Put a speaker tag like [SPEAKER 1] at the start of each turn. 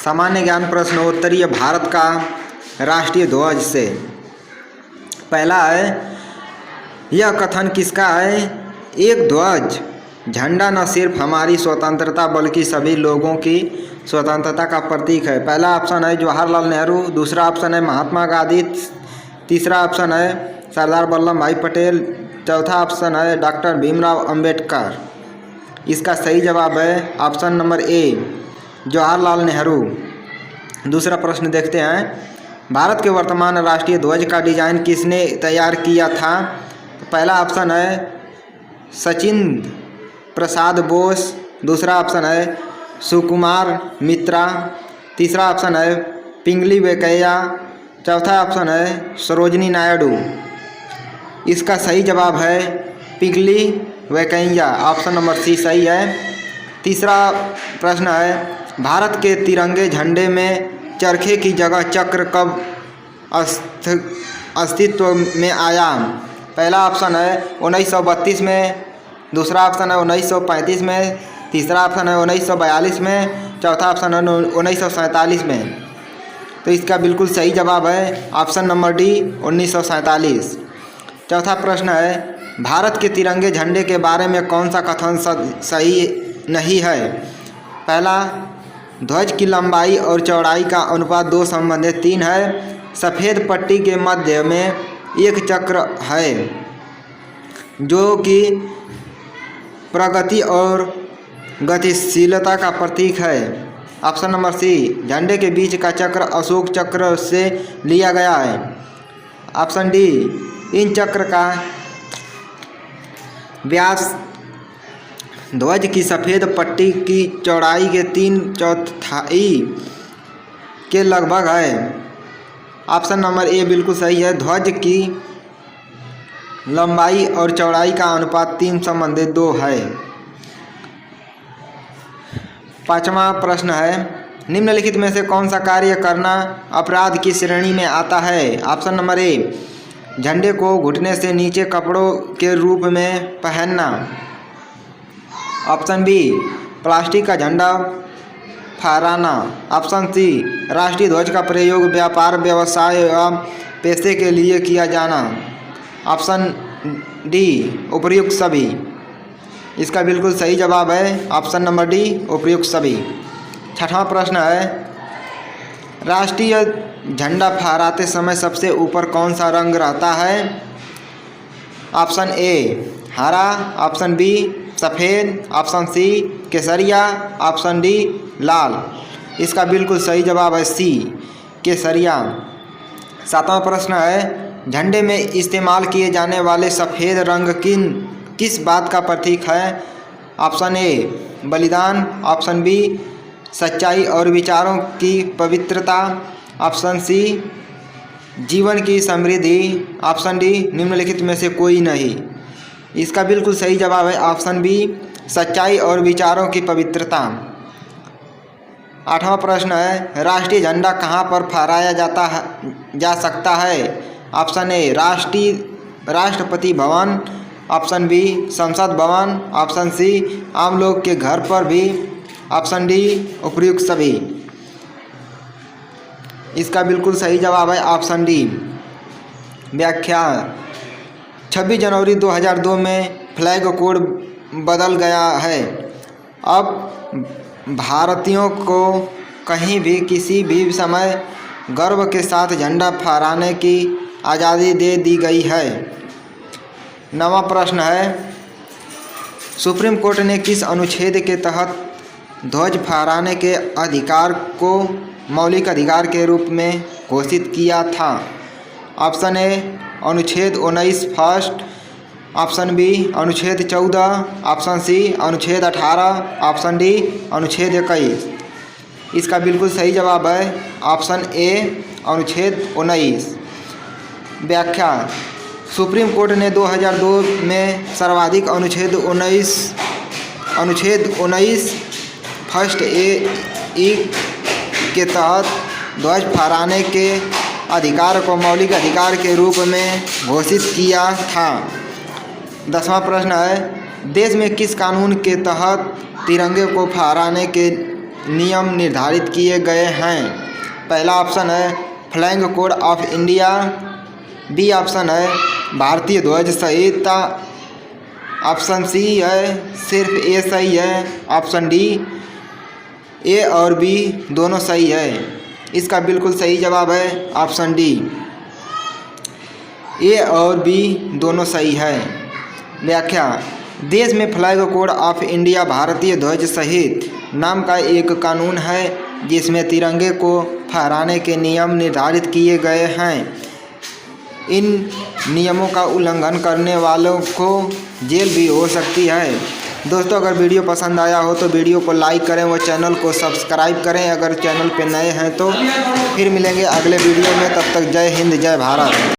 [SPEAKER 1] सामान्य ज्ञान प्रश्नोत्तरीय भारत का राष्ट्रीय ध्वज से। पहला है, यह कथन किसका है? एक ध्वज झंडा न सिर्फ हमारी स्वतंत्रता बल्कि सभी लोगों की स्वतंत्रता का प्रतीक है। पहला ऑप्शन है जवाहरलाल नेहरू, दूसरा ऑप्शन है महात्मा गांधी, तीसरा ऑप्शन है सरदार वल्लभ भाई पटेल, चौथा ऑप्शन है डॉक्टर भीमराव अंबेडकर। इसका सही जवाब है option number A, Jawaharlal Nehru. दूसरा प्रश्न देखते हैं, भारत के वर्तमान राष्ट्रीय ध्वज का डिजाइन किसने तैयार किया था? पहला ऑप्शन है सचिंद्र प्रसाद बोस, दूसरा ऑप्शन है सुकुमार मित्रा, तीसरा ऑप्शन है पिंगली वेंकैया, चौथा ऑप्शन है सरोजिनी नायडू। इसका सही जवाब है पिंगली वेंकैया, ऑप्शन नंबर सी सही है। तीसरा प्रश्न है, भारत के तिरंगे झंडे में चरखे की जगह चक्र कब अस्तित्व में आया? पहला ऑप्शन है 1932 में, दूसरा ऑप्शन है 1935 में, तीसरा ऑप्शन है 1942 में, चौथा ऑप्शन है 1947 में। तो इसका बिल्कुल सही जवाब है ऑप्शन नंबर डी 1947। चौथा प्रश्न है, भारत के तिरंगे झंडे के बारे में कौन सा कथन सही नहीं है? पहला, ध्वज की लंबाई और चौड़ाई का अनुपात 2:3 है, सफ़ेद पट्टी के मध्य में एक चक्र है जो कि प्रगति और गतिशीलता का प्रतीक है। ऑप्शन नंबर सी, झंडे के बीच का चक्र अशोक चक्र से लिया गया है। ऑप्शन डी, इन चक्र का व्यास ध्वज की सफ़ेद पट्टी की चौड़ाई के 3/4 के लगभग है। ऑप्शन नंबर ए बिल्कुल सही है, ध्वज की लंबाई और चौड़ाई का अनुपात 3:2 है। पांचवा प्रश्न है, निम्नलिखित में से कौन सा कार्य करना अपराध की श्रेणी में आता है? ऑप्शन नंबर ए, झंडे को घुटने से नीचे कपड़ों के रूप में पहनना। ऑप्शन बी, प्लास्टिक का झंडा फहराना। ऑप्शन सी, राष्ट्रीय ध्वज का प्रयोग व्यापार, व्यवसाय एवं पेशे के लिए किया जाना। ऑप्शन डी, उपर्युक्त सभी। इसका बिल्कुल सही जवाब है ऑप्शन नंबर डी, उपर्युक्त सभी। छठवां प्रश्न है, राष्ट्रीय झंडा फहराते समय सबसे ऊपर कौन सा रंग रहता है? ऑप्शन ए, हरा, ऑप्शन बी सफ़ेद, ऑप्शन सी केसरिया, ऑप्शन डी लाल। इसका बिल्कुल सही जवाब है सी, केसरिया। सातवां प्रश्न है, झंडे में इस्तेमाल किए जाने वाले सफ़ेद रंग किस बात का प्रतीक है? ऑप्शन ए, बलिदान, ऑप्शन बी सच्चाई और विचारों की पवित्रता, ऑप्शन सी जीवन की समृद्धि, ऑप्शन डी निम्नलिखित में से कोई नहीं। इसका बिल्कुल सही जवाब है ऑप्शन बी, सच्चाई और विचारों की पवित्रता। आठवां प्रश्न है, राष्ट्रीय झंडा कहाँ पर फहराया जा सकता है? Option A, Rashtrapati Bhavan, option B संसद भवन, ऑप्शन सी आम लोग के घर पर भी, ऑप्शन डी उपर्युक्त सभी। इसका बिल्कुल सही जवाब है ऑप्शन डी। व्याख्या, 26 जनवरी 2002 में फ्लैग कोड बदल गया है। अब भारतीयों को कहीं भी किसी भी समय गर्व के साथ झंडा फहराने की आज़ादी दे दी गई है। नवा प्रश्न है, सुप्रीम कोर्ट ने किस अनुच्छेद के तहत ध्वज फहराने के अधिकार को मौलिक अधिकार के रूप में घोषित किया था? ऑप्शन ए, अनुच्छेद 19 फर्स्ट, ऑप्शन बी अनुच्छेद 14, ऑप्शन सी अनुच्छेद 18, ऑप्शन डी अनुच्छेद 21। इसका बिल्कुल सही जवाब है ऑप्शन ए, अनुच्छेद 19। व्याख्या, सुप्रीम कोर्ट ने 2002 में सर्वाधिक अनुच्छेद 19 फर्स्ट ए के तहत ध्वज फहराने के अधिकार को मौलिक अधिकार के रूप में घोषित किया था। 10वां प्रश्न है, देश में किस कानून के तहत तिरंगे को फहराने के नियम निर्धारित किए गए हैं? पहला ऑप्शन है flag code of India, B option है भारतीय ध्वज संहिता, ऑप्शन सी है सिर्फ ए सही है, ऑप्शन डी ए और बी दोनों सही है। इसका बिल्कुल सही जवाब है ऑप्शन डी, ए और बी दोनों सही है। व्याख्या: देश में फ्लैग कोड ऑफ इंडिया भारतीय ध्वज सहित नाम का एक कानून है जिसमें तिरंगे को फहराने के नियम निर्धारित किए गए हैं। इन नियमों का उल्लंघन करने वालों को जेल भी हो सकती है। दोस्तों, अगर वीडियो पसंद आया हो तो वीडियो को लाइक करें व चैनल को सब्सक्राइब करें अगर चैनल पे नए हैं तो। फिर मिलेंगे अगले वीडियो में, तब तक जय हिंद जय भारत।